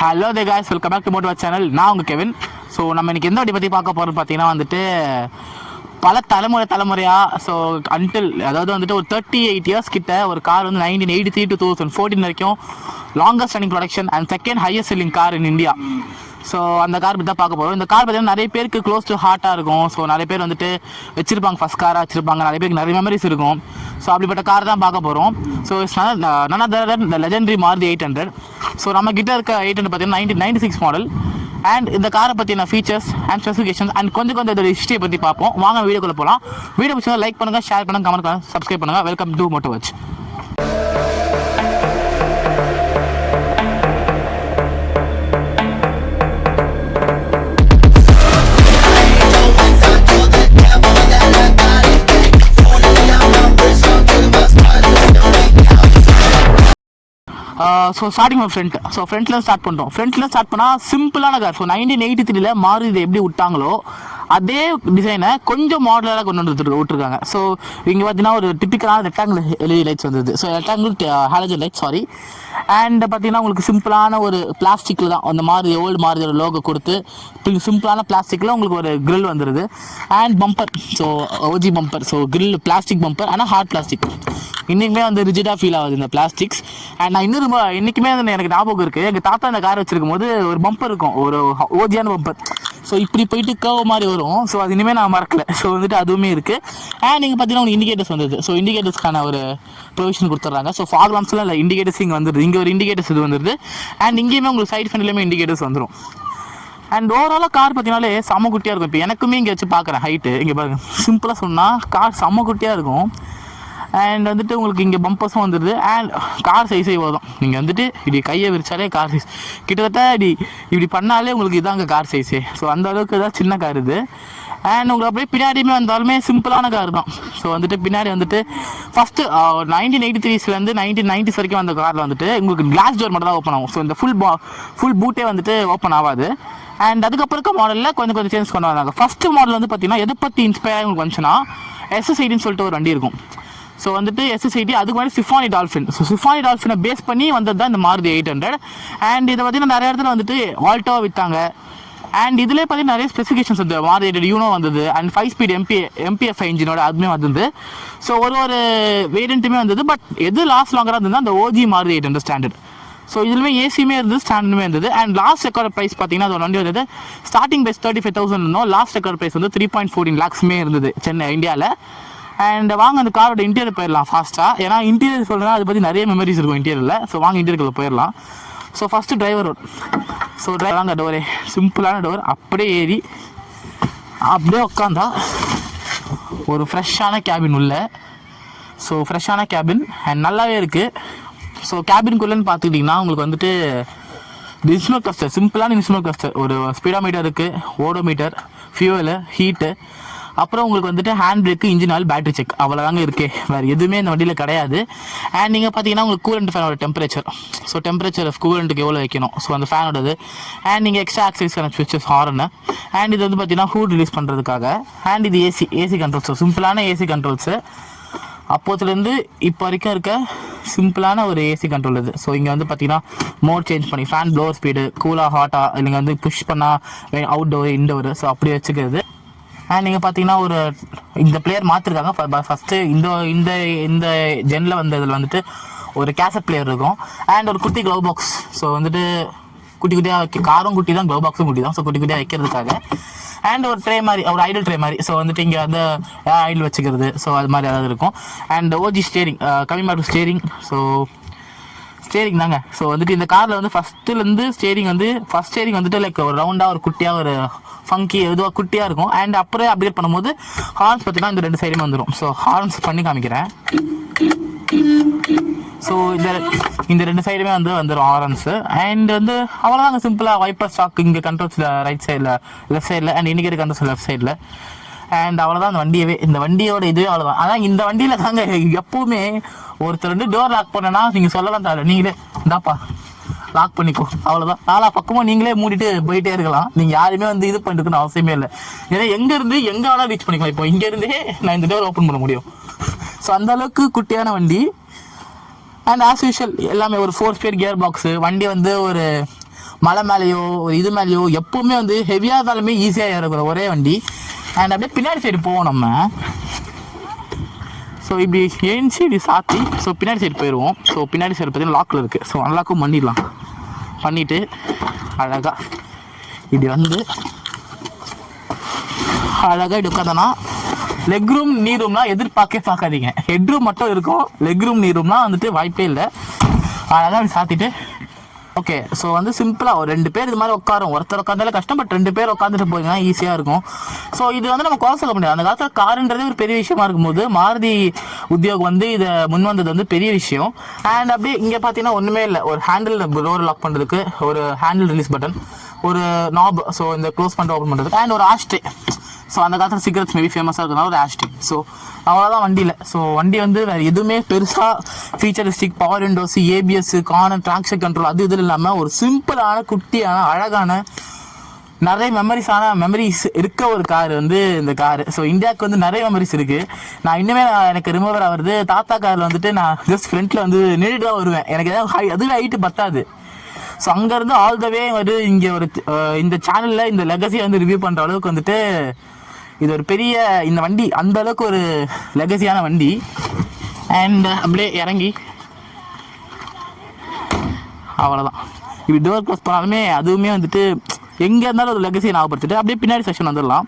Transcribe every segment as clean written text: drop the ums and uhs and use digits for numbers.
Hello there guys, welcome back to MotorVerge channel. நான் உங்கள் Kevin. So நம்ம இன்றைக்கி எந்த வண்டி பற்றி பார்க்க போகிறோம் பார்த்தீங்கன்னா வந்துட்டு பல தலைமுறையாக ஸோ அதாவது வந்துட்டு ஒரு 38 இயர்ஸ் கிட்ட ஒரு கார் வந்து 1983 to 2014 வரைக்கும் longest running production and second highest selling car in India. So அந்த கார் பற்றி தான் பார்க்க போகிறோம். இந்த கார் பார்த்தீங்கன்னா நிறைய பேருக்கு க்ளோஸ் டு ஹார்ட்டாக இருக்கும். ஸோ நிறைய பேர் வந்துட்டு வச்சிருப்பாங்க, ஃபஸ்ட் காராக வச்சிருப்பாங்க, நிறைய பேருக்கு நிறைய மெமரிஸ் இருக்கும். ஸோ அப்படிப்பட்ட கார் தான் பார்க்க போகிறோம். So none other than the legendary Maruti 800. So நம்ம கிட்ட இருக்க 800 பார்த்தீங்கன்னா 1996 மாடல். அண்ட் இந்த காரை பற்றின ஃபீச்சர்ஸ் அண்ட் ஸ்பெசிஃபிகேஷன்ஸ் அண்ட் கொஞ்சம் இதோட ஹிஸ்ட்ரியை பற்றி பார்ப்போம். வாங்க வீடியோக்குள்ளே போகலாம். வீடியோ பிடிச்சா லைக் பண்ணுங்கள், ஷேர் பண்ணுங்கள், கமெண்ட் பண்ணுங்கள், சப்ஸ்கிரைப் பண்ணுங்கள். Welcome to MotorVerge. So starting ஃப்ரண்ட்டில் ஸ்டார்ட் பண்ணுறோம். ஃப்ரண்ட்டில் ஸ்டார்ட் பண்ணால் சிம்பிளான கார். ஸோ 1983 மாருதி எப்படி விட்டாங்களோ அதே டிசைனை கொஞ்சம் மாடலாக கொண்டு விட்டுருக்காங்க. ஸோ இங்கே பார்த்தீங்கன்னா ஒரு டிப்பிக்கலான ரெக்டாங்கிள் எல்இடி லைட்ஸ் வந்தது. So rectangle halogen light sorry. And பார்த்தீங்கன்னா உங்களுக்கு சிம்பிளான ஒரு பிளாஸ்டிக்கில் தான் அந்த மாதிரி ஓல்டு மாருதியோட லோகோ கொடுத்து சிம்பிளான பிளாஸ்டிக்கில் உங்களுக்கு ஒரு கிரில் வந்துடுது. And bumper, so OG bumper, so grill plastic bumper, ஆனால் ஹார்ட் பிளாஸ்டிக். இன்றைக்குமே வந்து ரிஜிடாக ஃபீல் ஆகுது இந்த பிளாஸ்டிக்ஸ். அண்ட் நான் இன்றைக்குமே வந்து எனக்கு ஞாபகம் இருக்குது, எங்கள் தாத்தா இந்த கார் வச்சிருக்கும் போது ஒரு பம்பர் இருக்கும், ஒரு ஓஜியான பம்பர். ஸோ இப்படி போயிட்டு கர்வ் மாதிரி வரும். ஸோ அது இனிமேல் நான் மறக்கல. ஸோ வந்துட்டு அதுவுமே இருக்குது. அண்ட் நீங்கள் பார்த்தீங்கன்னா உங்களுக்கு இண்டிகேட்டர்ஸ் வந்தது. ஸோ இண்டிகேட்டர்ஸ்க்கான ஒரு ப்ரொவிஷன் கொடுத்துட்றாங்க. ஸோ ஃபாக் லாம்ப்ஸ்லாம் இல்லை, இண்டிகேட்டர்ஸ் இங்கே வந்துடுது. இங்கே ஒரு இண்டிகேட்டர்ஸ் இது வந்துடுது. அண்ட் இங்கேயுமே உங்களுக்கு சைட் ஃபெண்ட்லேயுமே இண்டிகேட்டர்ஸ் வந்துடும். அண்ட் ஓவராலாக கார் பார்த்தீங்கன்னாலே செம்ம குட்டியாக இருக்கும். இப்போ எனக்குமே இங்கே வச்சு பார்க்குறேன் ஹைட்டு, இங்கே பாருங்கள், சிம்பிளாக சொன்னால் கார் செம்ம குட்டியாக இருக்கும். அண்ட் வந்துட்டு உங்களுக்கு இங்கே பம்பர்ஸும் வந்துடுது. அண்ட் கார் சைஸே வரும். நீங்கள் வந்துட்டு இப்படி கையை விரிச்சாலே கார் சைஸ் கிட்டத்தட்ட இப்படி பண்ணாலே உங்களுக்கு இதாங்க கார் சைஸே. ஸோ அந்த அளவுக்கு தான் சின்ன கார் இது. அண்ட் உங்களுக்கு அப்படியே பின்னாடியுமே வந்தாலுமே சிம்பிளான கார் தான். ஸோ வந்துட்டு பின்னாடி வந்துட்டு ஃபஸ்ட்டு 1983 1990s வரைக்கும் அந்த காரில் வந்துட்டு உங்களுக்கு கிளாஸ் டோர் மட்டும் தான் ஓப்பன் ஆகும். ஸோ இந்த ஃபுல் பூட்டே வந்துட்டு ஓப்பன் ஆகாது. அண்ட் அதுக்கப்புறம் இருக்க மாடலில் கொஞ்சம் சேஞ்ச் கொண்டு வந்தாங்க. ஃபஸ்ட்டு மாடல் வந்து பார்த்தீங்கன்னா எதை பற்றி இன்ஸ்பயர் உங்களுக்கு வந்துச்சுன்னா SS80 சொல்லிட்டு ஒரு வண்டி இருக்கும். ஸோ வந்துட்டு SS80 அதுக்கு முன்னாடி சிஃபானி டால்ஃபின். ஸோ சிஃபானி டால்ஃபினை பேஸ் பண்ணி வந்தது தான் இந்த மாருதி 800. அண்ட் இதை பார்த்தீங்கன்னா நிறைய இடத்துல வந்துட்டு ஆல்ட்டோவாக விற்றாங்க. அண்ட் இதிலே பார்த்தீங்கன்னா நிறைய ஸ்பெசிஃபிகேஷன்ஸ் வந்து மாருதி 800 யூனோ வந்தது. அண்ட் 5 ஸ்பீட் MPF இன்ஜினோட அதுவுமே வந்தது. ஸோ ஒரு வேரியண்ட்டுமே வந்தது. பட் எது லாங்கராக இருந்ததுன்னா அந்த ஓஜி மாருதி 800 ஸ்டாண்டர்ட். ஸோ இதுலேயுமே ஏசியுமே இருந்தது, ஸ்டாண்டுமே இருந்தது. அண்ட் லாஸ்ட் ரெக்கார்ட் ப்ரைஸ் பார்த்தீங்கன்னா அது வண்டி வந்தது ஸ்டார்டிங் ப்ரைஸ் 35,000 இருந்தோம். லாஸ்ட் ரெக்கார்ட் ப்ரைஸ் வந்து 3.14 lakhs இருந்தது சென்னை இந்தியாவில். அண்ட் வாங்க அந்த காரோட இன்டீரியர் போயிடலாம் ஃபாஸ்ட்டாக. ஏன்னா இன்டீரியர் சொல்கிறேன்னா அதை பற்றி நிறைய மெமரிஸ் இருக்கும் இன்டீரியரில். ஸோ வாங்க இன்டீரியருக்குள்ள போயிடலாம். So first driver road. So வாங்க டோரே சிம்பிளான டோர். அப்படியே ஏறி அப்படியே உட்காந்தா ஒரு ஃப்ரெஷ்ஷான கேபின் உள்ள. ஸோ ஃப்ரெஷ்ஷான கேபின் அண்ட் நல்லாவே இருக்குது. ஸோ கேபின்குள்ளேன்னு பார்த்துக்கிட்டிங்கன்னா உங்களுக்கு வந்துட்டு இன்ஸ்ட்ருமெண்ட் கிளஸ்டர், சிம்பிளான இன்ஸ்ட்ருமெண்ட் கிளஸ்டர், ஒரு ஸ்பீடோமீட்டர் இருக்குது, ஓடோமீட்டர், ஃபியூவலு, ஹீட்டு, அப்புறம் உங்களுக்கு வந்துட்டு hand brake, engine oil, battery check, அவ்வளோதாங்க இருக்கே, வேறு எதுவுமே இந்த வண்டியில் கிடையாது. அண்ட் நீங்கள் பார்த்தீங்கன்னா உங்களுக்கு கூலண்ட் ஃபேனோட டெம்பரேச்சர், ஸோ டெம்பரேச்சர் கூலண்ட்டுக்கு எவ்வளோ வைக்கணும், ஸோ அந்த ஃபேனோடது. அண்ட் நீங்கள் எக்ஸ்ட்ரா ஆக்சரிஸ்க்கான ஸ்விட்சஸ், ஹார்னு. அண்ட் இது வந்து பார்த்தீங்கன்னா ஹூட் ரிலீஸ் பண்ணுறதுக்காக. அண்ட் இது ஏசி கண்ட்ரோல்ஸ், சிம்பிளான ஏசி கண்ட்ரோல்ஸு. அப்போதுலேருந்து இப்போ வரைக்கும் இருக்க சிம்பிளான ஒரு ஏசி கண்ட்ரோல் இது. ஸோ இங்கே வந்து பார்த்தீங்கன்னா மோட் சேஞ்ச் பண்ணி ஃபேன் ப்ளோவர் ஸ்பீடு, கூலாக ஹாட்டாக, இல்லைங்க வந்து புஷ் பண்ணால் அவுட்டோர் இன்டோரு, ஸோ அப்படி வச்சுக்கிறது. அண்ட் நீங்கள் பார்த்தீங்கன்னா ஒரு இந்த பிளேயர் மாற்றிருக்காங்க. ஃபஸ்ட்டு இந்த இந்த ஜென்னில் வந்து இதில் வந்துட்டு ஒரு கேசட் பிளேயர் இருக்கும். அண்ட் ஒரு குட்டி க்ளவ் பாக்ஸ். ஸோ வந்துட்டு குட்டி குட்டியாக காரும் குட்டி தான், க்ளவ் பாக்ஸும் குட்டி தான். ஸோ குட்டி குட்டியாக வைக்கிறதுக்காக. அண்ட் ஒரு ட்ரே மாதிரி, ஒரு ஐடல் ட்ரே மாதிரி. ஸோ வந்துட்டு இங்கே வந்து ஐடல் வச்சுக்கிறது, ஸோ அது மாதிரி ஏதாவது இருக்கும். And OG steering, coming back to steering. So steering தாங்க. ஸோ வந்துட்டு இந்த காரில் வந்து ஃபஸ்ட்டுலேருந்து ஃபஸ்ட் ஸ்டேரிங் வந்துட்டு லைக் ஒரு ரவுண்டாக ஒரு குட்டியாக ஒரு ஃபங்கி எதுவாக குட்டியாக இருக்கும். அண்ட் அப்புறம் அப்டேட் பண்ணும்போது ஹார்ன்ஸ் பார்த்தீங்கன்னா இந்த 2 சைடுமே வந்துடும். ஸோ ஹார்ன்ஸ் பண்ணி காமிக்கிறேன். ஸோ இந்த 2 சைடுமே வந்துடும் ஹார்ன்ஸு. அண்ட் வந்து அவ்வளோதாங்க சிம்பிளாக. வைப்பர் ஸ்டாக் இங்கே கண்ட்ரோல்ஸில் ரைட் சைடில், லெஃப்ட் சைடில். அண்ட் இண்டிகேட்டர் கண்ட்ரோல்ஸ் லெஃப்ட் சைடில். அண்ட் அவ்வளோதான் இந்த வண்டியோட இதுவே அவ்வளோதான். ஆனால் இந்த வண்டியில் தாங்க எப்போவுமே ஒருத்தர் வந்து டோர் லாக் பண்ணனா நீங்கள் சொல்லலாம் தேவை, நீங்களே இந்தாப்பா லாக் பண்ணிக்கோ, அவ்வளோதான். நாலா பக்கமும் நீங்களே மூடிட்டு போயிட்டே இருக்கலாம். நீங்கள் யாருமே வந்து இது பண்ணிருக்குன்னு அவசியமே இல்லை. ஏன்னா எங்கேருந்து எங்கே வேணால் ரீச் பண்ணிக்கலாம். இப்போ இங்கேருந்தே நான் இந்த டோர் ஓப்பன் பண்ண முடியும். ஸோ அந்தளவுக்கு குட்டியான வண்டி. அண்ட் ஆஸ் யூஷுவல் எல்லாமே ஒரு 4 ஸ்பீட் கியர் பாக்ஸு. வண்டி வந்து ஒரு மலை மேலேயோ ஒரு இது மேலேயோ எப்போவுமே வந்து ஹெவியாக இருந்தாலுமே ஈஸியாக ஏறக்கூட ஒரே வண்டி. அண்ட் அப்படியே பின்னாடி சைடு போவோம் நம்ம. ஸோ இப்படி ஏஞ்சி இப்படி சாத்தி ஸோ பின்னாடி சைடு போயிடுவோம். ஸோ பின்னாடி சைடு பார்த்தீங்கன்னா லாக்கில் இருக்குது. ஸோ அன்லாக்கும் பண்ணிடலாம். பண்ணிவிட்டு அழகாக இப்படி வந்து அழகாக இப்படி உட்காந்தோன்னா லெக் ரூம் நீ ரூம்லாம் பார்க்காதீங்க. ஹெட் ரூம் மட்டும் இருக்கும். லெக் ரூம் நீ ரூம்லாம் வந்துட்டு வாய்ப்பே இல்லை. அழகாக அப்படி சாத்திட்டு ஓகே. ஸோ வந்து சிம்பிளாக ஒரு 2 பேர் இது மாதிரி உட்காரும். ஒருத்தர் உட்காந்தாலே கஷ்டம், பட் 2 பேர் உட்காந்துட்டு போயிங்கன்னா ஈஸியாக இருக்கும். ஸோ இது வந்து நம்ம குறை சொல்ல முடியாது. அந்த காலத்தில் காருன்றதே ஒரு பெரிய விஷயமா இருக்கும்போது மாருதி உத்தியோக் வந்து இதை முன் வந்தது வந்து பெரிய விஷயம். அண்ட் அப்படியே இங்கே பார்த்தீங்கன்னா ஒன்றுமே இல்லை. ஒரு ஹேண்டில் டோர் லாக் பண்ணுறதுக்கு ஒரு ஹேண்டில் ரிலீஸ் பட்டன், ஒரு நாப், ஸோ இந்த க்ளோஸ் பண்ணிட்டு ஓப்பன் பண்ணுறதுக்கு, அண்ட் ஒரு ஆஷ்ட்ரே. ஸோ அந்த காலத்தில் சிகரெட்ஸ் மேபி ஃபேமஸாக இருக்கிறனால ஒரு ஆஷ்ட்ரே. ஸோ அவ்வளோதான் வண்டியில். ஸோ வண்டி வந்து வேறு எதுவுமே பெருசாக featuristic, power windows, ABS, corner, traction control அது இது இல்லாமல் ஒரு சிம்பிளான குட்டியான அழகான நிறைய மெமரிஸ் இருக்க ஒரு கார் வந்து இந்த காரு. ஸோ இந்தியாவுக்கு வந்து நிறைய மெமரிஸ் இருக்குது. நான் இன்னுமே எனக்கு ரிமூவர் ஆகுறது தாத்தா காரில் வந்துட்டு நான் ஜஸ்ட் ஃப்ரண்ட்டில் வந்து நின்றுட்டு தான் வருவேன். எனக்கு ஏதாவது அதுவே ஹைட்டு பத்தாது. ஸோ அங்கேருந்து ஆல் த வே வந்து இங்கே ஒரு இந்த சேனலில் இந்த லெகசியை வந்து ரிவ்யூ பண்ணுற அளவுக்கு வந்துட்டு இது ஒரு பெரிய இந்த வண்டி அந்த அளவுக்கு ஒரு லெகசியான வண்டி. அண்ட் அப்படியே இறங்கி அவ்வளோதான். இப்படி டோர் க்ளோஸ் பண்ணாலுமே அதுவுமே வந்துட்டு எங்கே இருந்தாலும் ஒரு லெகசியை ஞாபகப்படுத்திட்டு அப்படியே பின்னாடி செக்ஷன் வந்துடலாம்.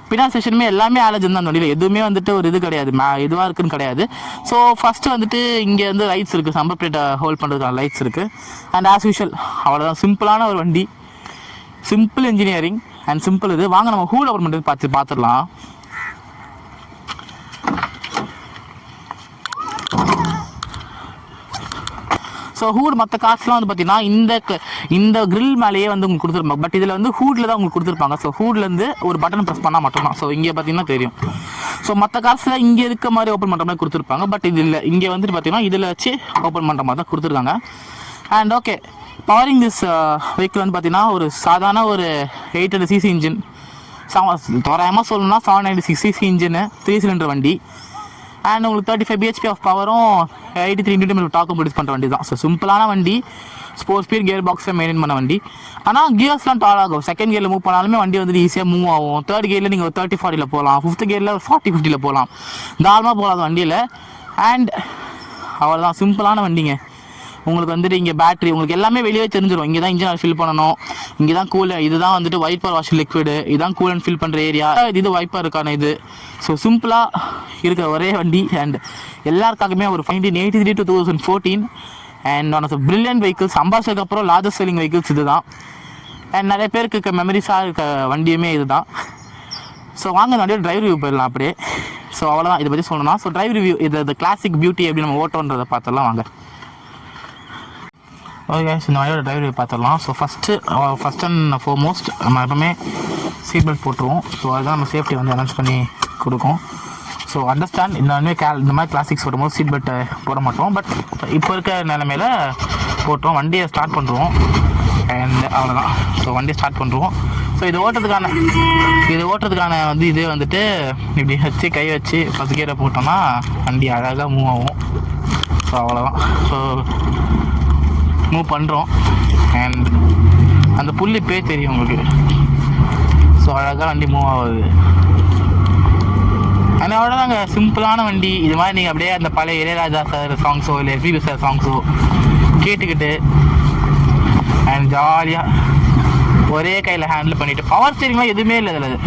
பின்னாடி செக்ஷனுமே எல்லாமே ஆலோஜன் தான் அந்த வண்டியில். எதுவுமே வந்துட்டு ஒரு இது கிடையாது, எதுவாக இருக்குன்னு கிடையாது. ஸோ ஃபஸ்ட்டு வந்துட்டு இங்கே வந்து லைட்ஸ் இருக்குது, நம்பர் பிளேட்டை ஹோல்ட் பண்ணுறதுக்கான லைட்ஸ் இருக்குது. அண்ட் ஆஸ் யூஷுவல் அவ்வளோதான். சிம்பிளான ஒரு வண்டி, சிம்பிள் இன்ஜினியரிங் அண்ட் சிம்பிள் இது. வாங்க நம்ம ஹூட் ஓப்பன் பண்ணுறது பார்த்துடலாம். ஸோ ஹூட் மற்ற கார்ஸ்லாம் வந்து பார்த்தீங்கன்னா இந்த கிரில் மேலேயே வந்து உங்களுக்கு கொடுத்துருப்பாங்க. பட் இதில் வந்து ஹூடில் தான் உங்களுக்கு கொடுத்துருப்பாங்க. ஸோ ஹூட்லேருந்து ஒரு பட்டன் ப்ரெஸ் பண்ணால் மட்டும்தான். ஸோ இங்கே பார்த்தீங்கன்னா தெரியும். ஸோ மற்ற கார்ஸில் இங்கே இருக்க மாதிரி ஓப்பன் பண்ணுற மாதிரி கொடுத்துருப்பாங்க. பட் இது இல்லை. இங்கே வந்துட்டு பார்த்தீங்கன்னா இதில் வச்சு ஓப்பன் பண்ணுற மாதிரி தான் கொடுத்துருக்காங்க. And okay, powering this vehicle வந்து பார்த்தீங்கன்னா ஒரு சாதாரண ஒரு 800cc இன்ஜின், தோராயமாக சொல்லணும்னா 796cc இன்ஜின், 3 சிலிண்டர் வண்டி. அண்ட் உங்களுக்கு 35 bhp ஆஃப் பவரும் 83 Nm டாக்கும் ப்ரொடியூஸ் பண்ணுற வண்டி தான். ஸோ சிம்பிளான வண்டி, ஸ்போர்ட்ஸ் ஸ்பீட் கியர் பாக்ஸில் மெயின்டைன் பண்ண வண்டி. ஆனால் கியர்ஸ்லாம் டால் ஆகும். செகண்ட் கியரில் மூவ் பண்ணாலுமே வண்டி வந்துட்டு ஈஸியாக மூவ் ஆகும். தேர்ட் கியரில் நீங்கள் ஒரு 30-40 போகலாம். 5th கியரில் 40-50 போகலாம். தாராளமாக போகலாம் அந்த வண்டியில். அண்ட் அவ்வளோதான், சிம்பிளான வண்டிங்க. உங்களுக்கு வந்துட்டு இங்கே பேட்டரி உங்களுக்கு எல்லாமே வெளியே தெரிஞ்சிடும். இங்கே தான் இன்ஜின் ஆயில் ஃபில் பண்ணணும், இங்கே தான் இதுதான் வந்துட்டு வைப்பர் வாஷ் லிக்விடு, இதுதான் கூலண்ட் ஃபில் பண்ணுற ஏரியா, இது வைப்பர் இருக்கான இது. ஸோ சிம்பிளாக இருக்கிற ஒரே வண்டி. அண்ட் எல்லாருக்காகவுமே ஒரு 1983 to 2014 and one of the brilliant vehicles. அம்பாசடருக்கு அப்புறம் லார்ஜஸ்ட் செல்லிங் வெஹிக்கிள்ஸ் இது தான். அண்ட் நிறைய பேருக்கு இருக்க மெமரிஸாக இருக்க வண்டியுமே இது தான். ஸோ வாங்க இந்த வண்டியோட டிரைவ் ரிவ்யூ போயிடலாம் அப்படியே. ஸோ அவ்வளோதான் இதை பற்றி சொல்லணும்னா. ஸோ டிரைவ் ரிவ்யூ இது கிளாசிக் பியூட்டி எப்படி நம்ம ஓட்டோன்றதை பார்த்துடலாம் வாங்க. ஓகே, இந்த வண்டியோட டிரைவ் ரிவ்யூ பார்த்துடலாம். ஸோ ஃபஸ்ட் அண்ட் ஃபோர்மோஸ்ட் நம்ம எப்பவுமே சீட் பெல்ட் போட்டுருவோம். ஸோ அதுதான் நம்ம சேஃப்டி வந்து அனௌன்ஸ் பண்ணி கொடுக்கும். ஸோ அண்டர்ஸ்டாண்ட், இந்த மாதிரி கிளாசிக்ஸ் வரும்போது சீட் பெல்ட்டை போட மாட்டோம். பட் இப்போ இருக்க நிலைமையில் போட்டோம். வண்டியை ஸ்டார்ட் பண்ணுறோம். அண்ட் அவ்வளோதான். ஸோ வண்டியை ஸ்டார்ட் பண்ணுறோம். ஸோ இது ஓட்டுறதுக்கான வந்து இதே வந்துட்டு இப்படி வச்சு கை வச்சு ஃபஸ்ட் கியரை போட்டோம்னா வண்டி அழகாக மூவ் ஆகும். ஸோ அவ்வளோதான். ஸோ மூவ் பண்ணுறோம். அண்ட் அந்த புள்ளி பேர் தெரியும் உங்களுக்கு. ஸோ அழகாக வண்டி மூவ் ஆகுது. ஆனால் அவ்வளோதாங்க, சிம்பிளான வண்டி. இது மாதிரி நீங்கள் அப்படியே அந்த பழைய இளையராஜா சார் சாங்ஸோ இல்லை எஸ்பிபி சார் சாங்ஸோ கேட்டுக்கிட்டு அண்ட் ஜாலியாக ஒரே கையில் ஹேண்டில் பண்ணிவிட்டு. பவர் ஸ்டேரிங்லாம் எதுவுமே இல்லை இதில்.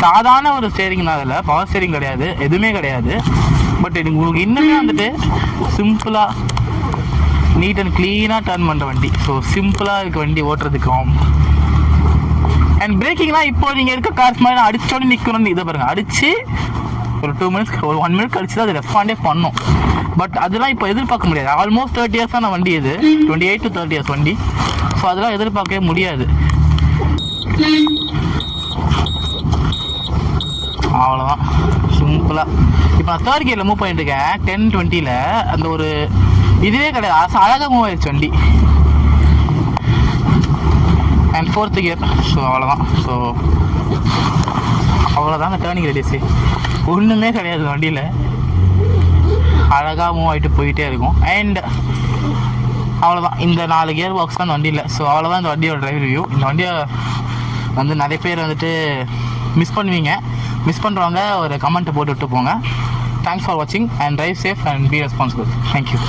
சாதாரண ஒரு ஸ்டேரிங் தான். அதில் பவர் ஸ்டேரிங் கிடையாது, எதுவுமே கிடையாது. பட் இது உங்களுக்கு இன்னுமே வந்துட்டு சிம்பிளாக நீட் அண்ட் க்ளீனாக டர்ன் பண்ணுற வண்டி. ஸோ சிம்பிளாக இருக்க வண்டி ஓட்டுறதுக்கும். அண்ட் பிரேக்கிங்லாம் இப்போ நீங்கள் இருக்க கார்ஸ் மாதிரி அடித்தோடனே நிற்கணும்னு இதை பாருங்கள். அடித்து ஒரு 2 minutes ஒரு 1 minute கழிச்சு தான் அது ரெஸ்பாண்டே பண்ணோம். பட் அதெல்லாம் இப்போ எதிர்பார்க்க முடியாது. ஆல்மோஸ்ட் 30 years தான் வண்டி இது, 28 to 30 years வண்டி. ஸோ அதெல்லாம் எதிர்பார்க்கவே முடியாது. அவ்வளோதான் சிம்பிளாக. இப்போ நான் 3rd gearல மூவ் பண்ணிட்டு இருக்கேன். 10-20ல் அந்த ஒரு இதுவே கிடையாது, அழகாக மூவ் ஆயிடுச்சு வண்டி. And 4th gear. ஸோ அவ்வளோதான். ஸோ அவ்வளோதான் அந்த டேர்னிங் ரேடியஸு. ஒன்றுமே கிடையாது வண்டியில். அழகாக மூவ் ஆகிட்டு போயிட்டே இருக்கும். அண்ட் அவ்வளோதான். இந்த 4 கியர் பாக்ஸ் தான் இந்த வண்டியில். ஸோ அவ்வளோதான் இந்த வண்டியோட டிரைவ் ரிவ்யூ. இந்த வண்டியை வந்து நிறைய பேர் வந்துட்டு மிஸ் பண்ணுவீங்க. மிஸ் பண்ணுறவங்க ஒரு கமெண்ட்டை போட்டு விட்டு போங்க. தேங்க்ஸ் ஃபார் வாட்சிங் and drive safe and be responsible. Thank you.